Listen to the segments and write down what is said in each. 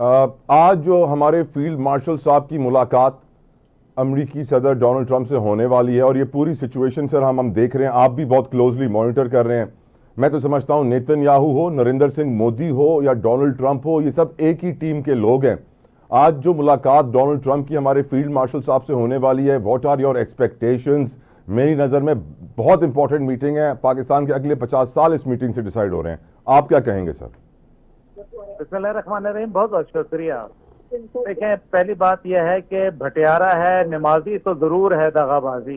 आज जो हमारे फील्ड मार्शल साहब की मुलाकात अमरीकी सदर डोनाल्ड ट्रंप से होने वाली है और ये पूरी सिचुएशन सर हम देख रहे हैं, आप भी बहुत क्लोजली मॉनिटर कर रहे हैं। मैं तो समझता हूं नेतन्याहू हो, नरेंद्र सिंह मोदी हो या डोनाल्ड ट्रंप हो, ये सब एक ही टीम के लोग हैं। आज जो मुलाकात डोनाल्ड ट्रंप की हमारे फील्ड मार्शल साहब से होने वाली है, व्हाट आर योर एक्सपेक्टेशंस? मेरी नज़र में बहुत इंपॉर्टेंट मीटिंग है, पाकिस्तान के अगले 50 साल इस मीटिंग से डिसाइड हो रहे हैं। आप क्या कहेंगे सर? बिस्मिल्लाहिर्रहमानिर्रहीम, बहुत बहुत शुक्रिया। देखें, पहली बात यह है कि भटियारा है नमाजी तो जरूर है दगाबाजी।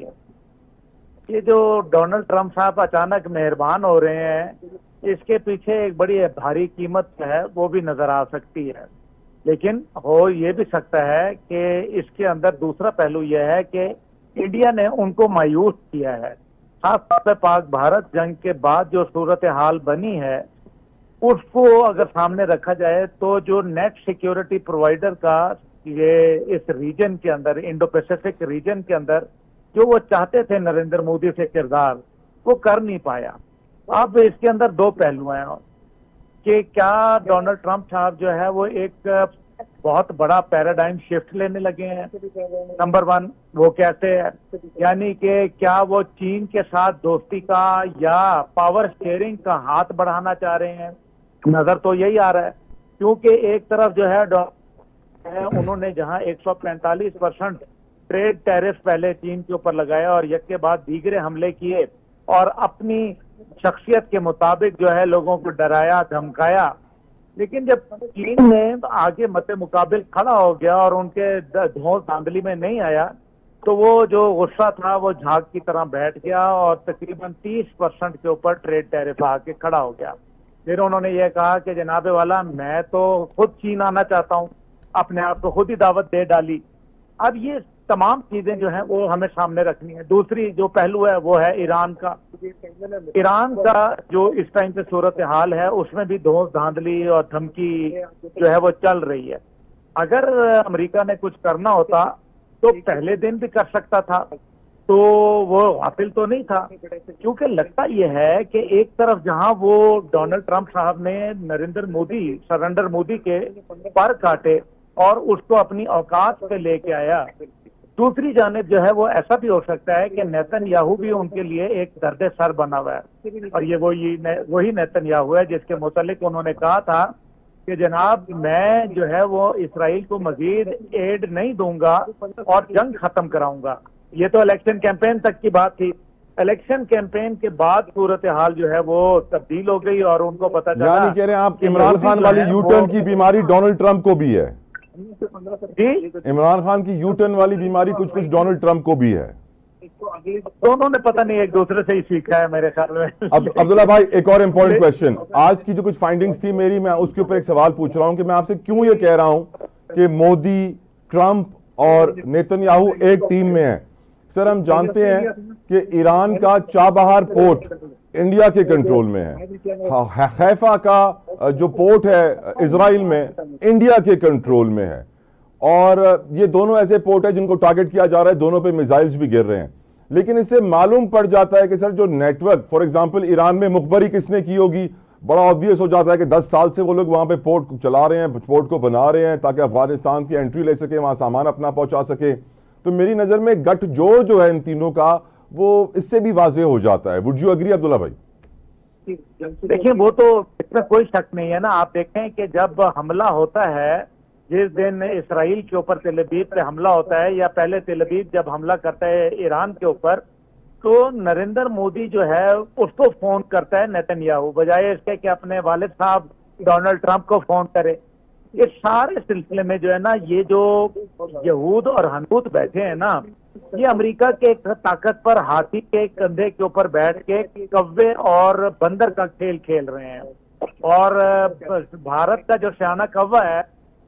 ये जो डोनाल्ड ट्रंप साहब अचानक मेहरबान हो रहे हैं, इसके पीछे एक बड़ी भारी कीमत है, वो भी नजर आ सकती है। लेकिन हो ये भी सकता है कि इसके अंदर दूसरा पहलू यह है कि इंडिया ने उनको मायूस किया है। खासतौर पर पाक भारत जंग के बाद जो सूरत हाल बनी है, उसको अगर सामने रखा जाए तो जो नेट सिक्योरिटी प्रोवाइडर का ये इस रीजन के अंदर, इंडो पैसिफिक रीजन के अंदर जो वो चाहते थे नरेंद्र मोदी से किरदार, वो कर नहीं पाया। अब इसके अंदर दो पहलू हैं कि क्या डोनाल्ड ट्रंप साहब जो है वो एक बहुत बड़ा पैराडाइम शिफ्ट लेने लगे हैं। नंबर वन, वो कैसे है, यानी कि क्या वो चीन के साथ दोस्ती का या पावर शेयरिंग का हाथ बढ़ाना चाह रहे हैं? नजर तो यही आ रहा है, क्योंकि एक तरफ जो है उन्होंने जहां 145% ट्रेड टैरिफ पहले चीन के ऊपर लगाया और एक के बाद दीगरे हमले किए और अपनी शख्सियत के मुताबिक जो है लोगों को डराया धमकाया। लेकिन जब चीन ने आगे मद्दे मुकाबिल खड़ा हो गया और उनके धौंस धांधली में नहीं आया, तो वो जो गुस्सा था वो झाग की तरह बैठ गया और तकरीबन 30% के ऊपर ट्रेड टैरिफ आके खड़ा हो गया। फिर उन्होंने ये कहा कि जनाबे वाला, मैं तो खुद चीन आना चाहता हूँ, अपने आप को खुद ही दावत दे डाली। अब ये तमाम चीजें जो हैं वो हमें सामने रखनी है। दूसरी जो पहलू है वो है ईरान का। ईरान का जो इस टाइम पे सूरत हाल है, उसमें भी धौंस धांधली और धमकी जो है वो चल रही है। अगर अमेरिका ने कुछ करना होता तो पहले दिन भी कर सकता था, तो वो गाफिल तो नहीं था। क्योंकि लगता यह है कि एक तरफ जहां वो डोनाल्ड ट्रंप साहब ने सरेंडर मोदी के पर काटे और उसको अपनी औकात पे लेके आया, दूसरी जानिब जो है वो ऐसा भी हो सकता है कि नेतन्याहू भी उनके लिए एक दर्द सर बना हुआ है। और ये वही नेतन्याहू है जिसके मुतालिक उन्होंने कहा था कि जनाब, मैं जो है वो इसराइल को मजीद एड नहीं दूंगा और जंग खत्म कराऊंगा। ये तो इलेक्शन कैंपेन तक की बात थी। इलेक्शन कैंपेन के बाद सूरत हाल जो है वो तब्दील हो गई और उनको पता चला। यानी कह रहे हैं आप इमरान खान वाली यूटर्न की बीमारी डोनाल्ड ट्रंप को भी है? जी, इमरान खान की यूटर्न वाली बीमारी कुछ कुछ डोनाल्ड ट्रंप को भी है। दोनों ने पता नहीं एक दूसरे से ही सीखा है मेरे ख्याल में। अब अब्दुल्ला भाई, एक और इंपॉर्टेंट क्वेश्चन, आज की जो कुछ फाइंडिंग्स थी मेरी, मैं उसके ऊपर एक सवाल पूछ रहा हूं कि मैं आपसे क्यों ये कह रहा हूं कि मोदी, ट्रंप और नेतन्याहू एक टीम में है। सर, हम जानते हैं कि ईरान का चाबहार पोर्ट इंडिया के कंट्रोल में है, हैफा का जो पोर्ट है इजराइल में इंडिया के कंट्रोल में है, और ये दोनों ऐसे पोर्ट है जिनको टारगेट किया जा रहा है, दोनों पे मिसाइल्स भी गिर रहे हैं। लेकिन इससे मालूम पड़ जाता है कि सर जो नेटवर्क, फॉर एग्जांपल ईरान में मुखबरी किसने की होगी, बड़ा ऑब्वियस हो जाता है कि 10 साल से वो लोग वहां पे पोर्ट चला रहे हैं, पोर्ट को बना रहे हैं ताकि अफगानिस्तान की एंट्री ले सके, वहां सामान अपना पहुंचा सके। तो मेरी नजर में गठजोड़ जो है इन तीनों का, वो इससे भी वाज़ेह हो जाता है। वुड यू एग्री अब्दुल्ला भाई? देखिए, वो तो इसमें कोई शक नहीं है ना। आप देखें कि जब हमला होता है, जिस दिन इसराइल के ऊपर तेल अवीव पे हमला होता है, या पहले तेल अवीव जब हमला करता है ईरान के ऊपर, तो नरेंद्र मोदी जो है उसको फोन करता है नेतन्याहू, बजाय इसके कि अपने वालिद साहब डोनाल्ड ट्रंप को फोन करे। इस सारे सिलसिले में जो है ना, ये जो यहूद और हनूत बैठे हैं ना, ये अमेरिका के एक ताकत पर हाथी के कंधे के ऊपर बैठ के कौवे और बंदर का खेल खेल रहे हैं। और भारत का जो सियाना कौवा है,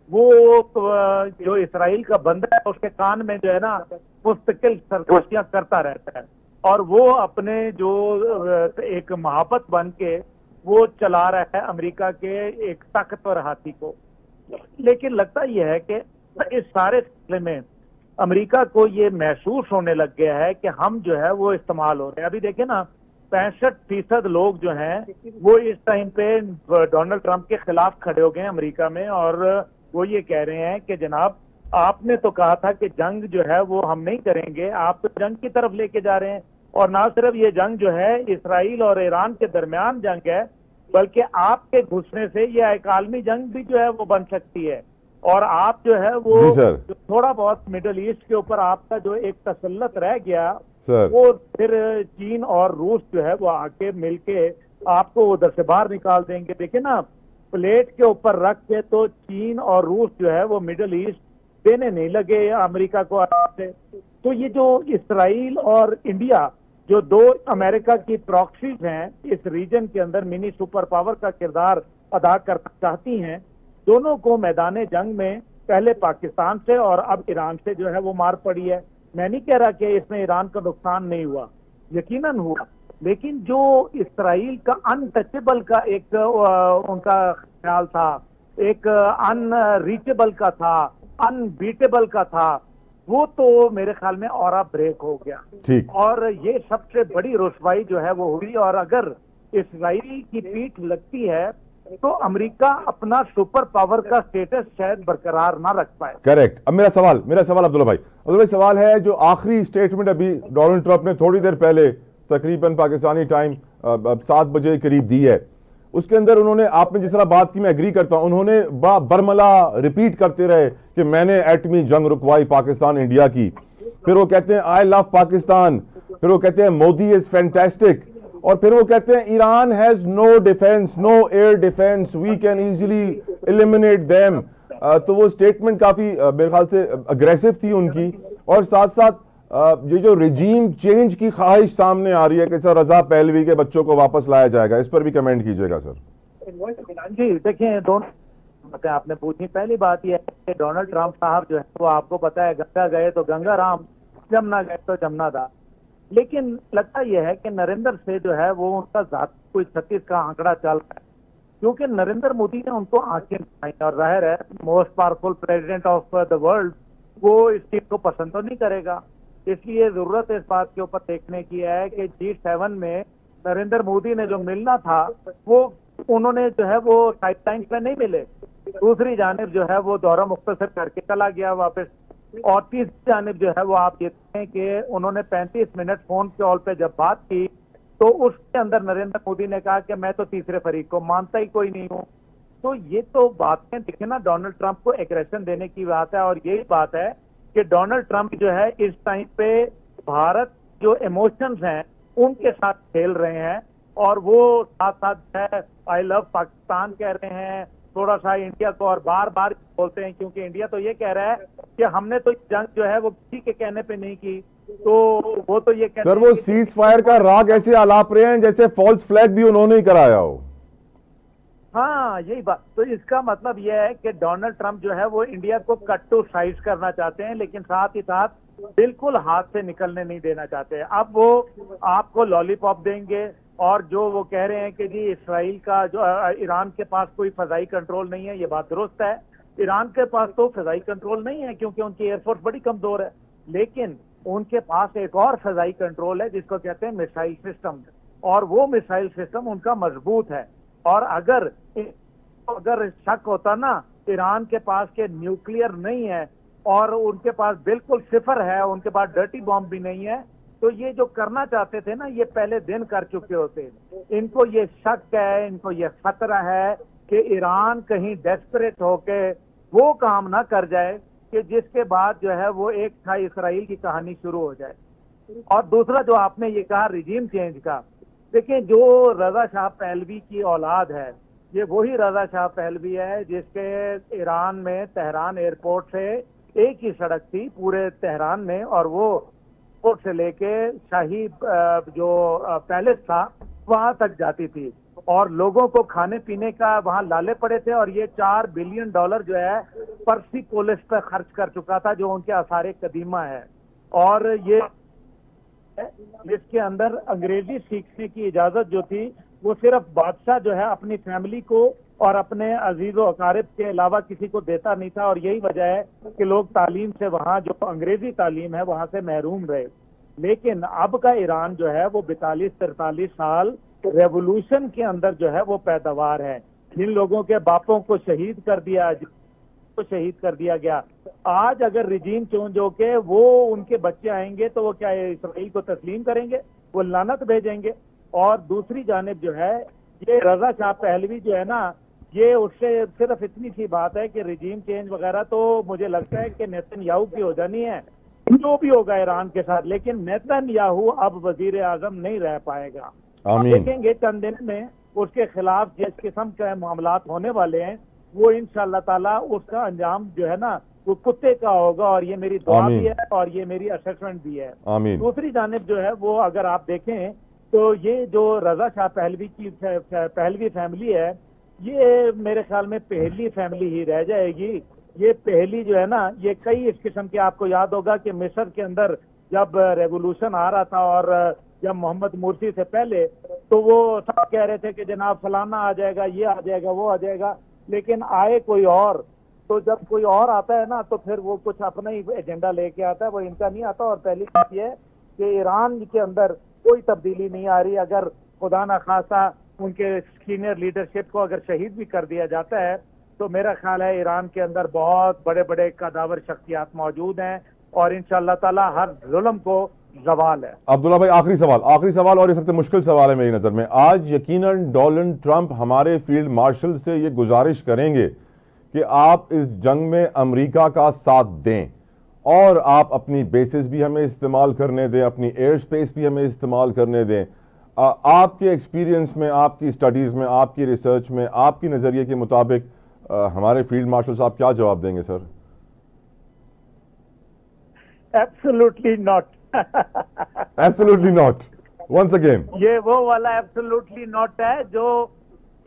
वो जो इसराइल का बंदर है, उसके कान में जो है ना मुस्तकिल सरगोशियां करता रहता है, और वो अपने जो एक महापत बन के वो चला रहा है अमेरिका के एक ताकतवर हाथी को। लेकिन लगता यह है कि इस सारे सिलसिले में अमेरिका को ये महसूस होने लग गया है कि हम जो है वो इस्तेमाल हो रहे हैं। अभी देखें ना, 65% लोग जो हैं वो इस टाइम पे डोनाल्ड ट्रंप के खिलाफ खड़े हो गए हैं अमेरिका में, और वो ये कह रहे हैं कि जनाब आपने तो कहा था कि जंग जो है वो हम नहीं करेंगे, आप तो जंग की तरफ लेके जा रहे हैं। और ना सिर्फ ये जंग जो है इसराइल और ईरान के दरमियान जंग है, बल्कि आपके घुसने से ये एक आलमी जंग भी जो है वो बन सकती है। और आप जो है वो जी सर। जो थोड़ा बहुत मिडल ईस्ट के ऊपर आपका जो एक तसल्लत रह गया सर। वो फिर चीन और रूस जो है वो आके मिलके आपको उधर से बाहर निकाल देंगे। देखिए ना, प्लेट के ऊपर रख के तो चीन और रूस जो है वो मिडल ईस्ट देने नहीं लगे अमेरिका को से। तो ये जो इसराइल और इंडिया जो दो अमेरिका की प्रॉक्सीज हैं इस रीजन के अंदर मिनी सुपर पावर का किरदार अदा करना चाहती हैं, दोनों को मैदान जंग में पहले पाकिस्तान से और अब ईरान से जो है वो मार पड़ी है। मैं नहीं कह रहा कि इसमें ईरान का नुकसान नहीं हुआ, यकीनन हुआ, लेकिन जो इसराइल का अनटचेबल का एक उनका ख्याल था, एक अनरीचेबल का था, अनबीटेबल का था, वो तो मेरे ख्याल में और ब्रेक हो गया। ठीक। और ये सबसे बड़ी रुसवाई जो है वो हुई। और अगर इसराइल की पीठ लगती है तो अमेरिका अपना सुपर पावर का स्टेटस शायद बरकरार ना रख पाए। करेक्ट। अब मेरा सवाल अब्दुल्ला भाई सवाल है, जो आखिरी स्टेटमेंट अभी डोनाल्ड ट्रंप ने थोड़ी देर पहले तकरीबन पाकिस्तानी टाइम 7 बजे करीब दी है, उसके अंदर उन्होंने, आपने जिस तरह बात की मैं एग्री करता हूं, उन्होंने बरमला रिपीट करते रहे कि मैंने एटमी जंग रुकवाई पाकिस्तान इंडिया की, फिर वो कहते हैं आई लव पाकिस्तान, फिर वो कहते हैं मोदी इज फैंटास्टिक, और फिर वो कहते हैं Iran has no defence, no air defence, we can easily eliminate them. तो वो स्टेटमेंट काफी मेरे ख्याल से अग्रेसिव थी उनकी। और साथ साथ ये जो रिजीम चेंज की ख्वाहिश सामने आ रही है कि सर रजा पहलवी के बच्चों को वापस लाया जाएगा, इस पर भी कमेंट कीजिएगा सर। जी देखिए, दोनों बातें आपने पूछी। पहली बात यह है कि डोनाल्ड ट्रंप साहब जो है वो आपको पता है गंगा गए तो गंगा राम, जमुना गए तो जमुना दास। लेकिन लगता यह है कि नरेंद्र से जो है वो उनका जात कोई 36 का आंकड़ा चल रहा है, क्योंकि नरेंद्र मोदी ने उनको आंखें दिखाई। और जाहिर है most powerful president of the world वो इस चीज को पसंद तो नहीं करेगा। इसलिए जरूरत इस बात के ऊपर देखने की है कि G7 में नरेंद्र मोदी ने जो मिलना था वो उन्होंने जो है वो साइडलाइंस में नहीं मिले। दूसरी जानिब जो है वो दौरा मुख्तसर करके चला गया वापस। और तीसरी जानिब जो है वो आप देखते हैं कि उन्होंने 35 मिनट फोन कॉल पे जब बात की तो उसके अंदर नरेंद्र मोदी ने कहा कि मैं तो तीसरे फरीक को मानता ही कोई नहीं हूँ। तो ये तो बातें देखे ना, डोनाल्ड ट्रंप को एग्रेशन देने की बात है। और यही बात है कि डोनाल्ड ट्रंप जो है इस टाइम पे भारत जो इमोशंस हैं उनके साथ खेल रहे हैं, और वो साथ साथ आई लव पाकिस्तान कह रहे हैं, थोड़ा सा इंडिया को और बार बार बोलते हैं, क्योंकि इंडिया तो ये कह रहा है कि हमने तो जंग जो है वो किसी के कहने पे नहीं की। तो वो तो ये कहते सर वो सीज फायर का राग ऐसे आलाप रहे हैं जैसे फॉल्स फ्लैग भी उन्होंने ही कराया हो। हाँ यही बात। तो इसका मतलब यह है कि डोनाल्ड ट्रंप जो है वो इंडिया को कट टू साइज करना चाहते हैं, लेकिन साथ ही साथ बिल्कुल हाथ से निकलने नहीं देना चाहते हैं। अब वो आपको लॉलीपॉप देंगे, और जो वो कह रहे हैं कि जी इसराइल का जो ईरान के पास कोई फजाई कंट्रोल नहीं है, ये बात दुरुस्त है। ईरान के पास तो फजाई कंट्रोल नहीं है क्योंकि उनकी एयरफोर्स बड़ी कमजोर है, लेकिन उनके पास एक और फजाई कंट्रोल है जिसको कहते हैं मिसाइल सिस्टम, और वो मिसाइल सिस्टम उनका मजबूत है। और अगर शक होता ना ईरान के पास के न्यूक्लियर नहीं है और उनके पास बिल्कुल सिफर है, उनके पास डर्टी बॉम्ब भी नहीं है, तो ये जो करना चाहते थे ना ये पहले दिन कर चुके होते। इनको ये शक है, इनको ये खतरा है कि ईरान कहीं डेस्परेट होके वो काम ना कर जाए कि जिसके बाद जो है वो एक था इसराइल की कहानी शुरू हो जाए। और दूसरा जो आपने ये कहा रिजीम चेंज का, देखिए जो रजा शाह पहलवी की औलाद है ये वही रजा शाह पहलवी है जिसके ईरान में तेहरान एयरपोर्ट से एक ही सड़क थी पूरे तेहरान में, और वो एयरपोर्ट से लेके शाही जो पैलेस था वहां तक जाती थी, और लोगों को खाने पीने का वहां लाले पड़े थे। और ये $4 बिलियन जो है पर्सिपोलिस पर खर्च कर चुका था, जो उनके आसार कदीमा है। और ये जिसके अंदर अंग्रेजी सीखने की इजाजत जो थी वो सिर्फ बादशाह जो है अपनी फैमिली को और अपने अजीज व अकारिब के अलावा किसी को देता नहीं था, और यही वजह है कि लोग तालीम से वहाँ जो अंग्रेजी तालीम है वहां से महरूम रहे। लेकिन अब का ईरान जो है वो 42-43 साल रेवोल्यूशन के अंदर जो है वो पैदावार है। जिन लोगों के बापों को शहीद कर दिया, को शहीद कर दिया गया। आज अगर रिजीम चेंज होके वो उनके बच्चे आएंगे तो वो क्या इसराइल को तस्लीम करेंगे? वो लानत भेजेंगे। और दूसरी जानिब जो है ये रजा शाह पहलवी जो है ना, ये उससे सिर्फ इतनी सी बात है कि रिजीम चेंज वगैरह तो मुझे लगता है कि नेतन्याहू की हो जानी है, जो भी होगा ईरान के साथ, लेकिन नेतन्याहू अब वजीर आजम नहीं रह पाएगा। देखेंगे चंद दिन में उसके खिलाफ जिस किस्म के मामलात होने वाले हैं वो इंशाअल्लाह ताला उसका अंजाम जो है ना वो कुत्ते का होगा। और ये मेरी दुआ भी है और ये मेरी असेसमेंट भी है। दूसरी जानिब जो है वो अगर आप देखें तो ये जो रजा शाह पहलवी की पहलवी फैमिली है, ये मेरे ख्याल में पहली फैमिली ही रह जाएगी। ये पहली जो है ना, ये कई इस किस्म के, आपको याद होगा कि मिस्र के अंदर जब रेवोल्यूशन आ रहा था और जब मोहम्मद मुर्सी से पहले, तो वो सब कह रहे थे कि जनाब फलाना आ जाएगा, ये आ जाएगा, वो आ जाएगा, लेकिन आए कोई और। तो जब कोई और आता है ना तो फिर वो कुछ अपना ही एजेंडा लेके आता है, वो इनका नहीं आता। और पहली बात यह है कि ईरान के अंदर कोई तब्दीली नहीं आ रही। अगर खुदा ना खासा उनके सीनियर लीडरशिप को अगर शहीद भी कर दिया जाता है तो मेरा ख्याल है ईरान के अंदर बहुत बड़े बड़े कदावर शख्सियात मौजूद हैं और इंशाअल्लाह ताला हर जुल्म को जवाल है। अब्दुल्ला भाई, आखिरी सवाल और ये सबसे मुश्किल सवाल है मेरी नजर में। आज यकीनन डोनाल्ड ट्रंप हमारे फील्ड मार्शल से ये गुजारिश करेंगे कि आप इस जंग में अमेरिका का साथ दें और आप अपनी बेसिस भी हमें इस्तेमाल करने दें, अपनी एयर स्पेस भी हमें इस्तेमाल करने दें। आपके एक्सपीरियंस में, आपकी स्टडीज में, आपकी रिसर्च में, आपकी नजरिए के मुताबिक हमारे फील्ड मार्शल साहब क्या जवाब देंगे sir? Absolutely not. Absolutely not. Once again ये वो वाला एब्सोल्युटली नॉट है जो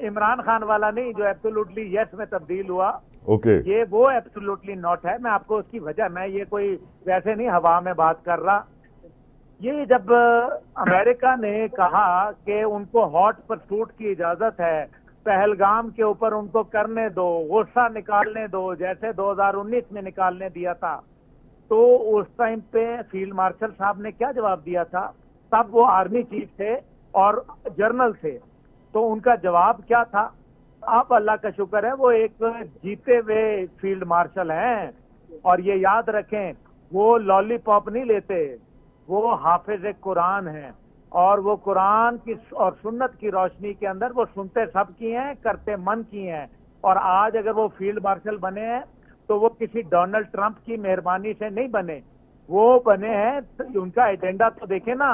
इमरान खान वाला नहीं, जो एब्सोल्युटली यस में तब्दील हुआ। ये वो एब्सोल्युटली नॉट है। मैं आपको उसकी वजह, मैं ये कोई वैसे नहीं हवा में बात कर रहा। ये जब अमेरिका ने कहा कि उनको हॉट परसूट की इजाजत है, पहलगाम के ऊपर उनको करने दो, गुस्सा निकालने दो, जैसे 2019 में निकालने दिया था, तो उस टाइम पे फील्ड मार्शल साहब ने क्या जवाब दिया था? तब वो आर्मी चीफ थे और जनरल थे, तो उनका जवाब क्या था? आप अल्लाह का शुक्र है वो एक जीते हुए फील्ड मार्शल हैं। और ये याद रखें, वो लॉलीपॉप नहीं लेते, वो हाफिज कुरान हैं और वो कुरान की और सुन्नत की रोशनी के अंदर वो सुनते सब की हैं, करते मन की हैं। और आज अगर वो फील्ड मार्शल बने हैं तो वो किसी डोनाल्ड ट्रंप की मेहरबानी से नहीं बने, वो बने हैं। तो उनका एजेंडा तो देखे ना,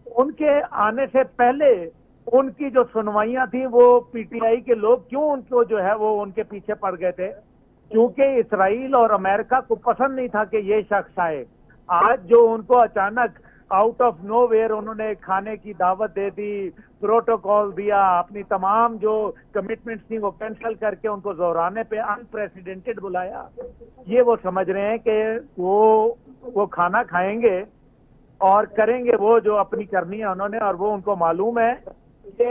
उनके आने से पहले उनकी जो सुनवाइयां थी वो पीटीआई के लोग क्यों उनको जो है वो उनके पीछे पड़ गए थे? क्योंकि इसराइल और अमेरिका को पसंद नहीं था कि ये शख्स आए। आज जो उनको अचानक आउट ऑफ नोवेयर उन्होंने खाने की दावत दे दी, प्रोटोकॉल दिया, अपनी तमाम जो कमिटमेंट्स थी वो कैंसिल करके उनको दोहराने पे अनप्रेसिडेंटेड बुलाया। ये वो समझ रहे हैं कि वो खाना खाएंगे और करेंगे वो जो अपनी करनी है उन्होंने, और वो उनको मालूम है कि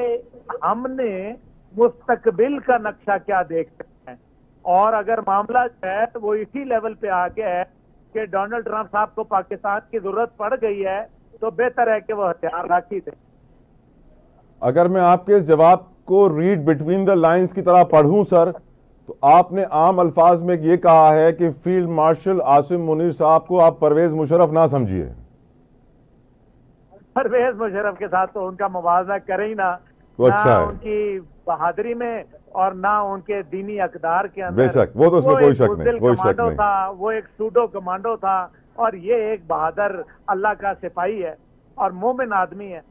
हमने मुस्तकबिल का नक्शा क्या देखते हैं। और अगर मामला जो है वो इसी लेवल पे आ गया है कि डोनाल्ड ट्रंप साहब को पाकिस्तान की जरूरत पड़ गई है, तो बेहतर है कि वो हथियार राखी थे। अगर मैं आपके इस जवाब को रीड बिटवीन द लाइंस की तरह पढ़ूं सर, तो आपने आम अल्फाज में ये कहा है कि फील्ड मार्शल आसिम मुनीर साहब को आप परवेज मुशर्रफ ना समझिए। परवेज मुशर्रफ के साथ तो उनका मुवाजना करें ही ना, तो अच्छा है उनकी बहादुरी में और ना उनके दीनी अकदार के अंदर। बेशक, वो तो उसमें कोई शक नहीं, कोई शक नहीं था। वो एक सूडो कमांडो था और ये एक बहादुर अल्लाह का सिपाही है और मोमिन आदमी है।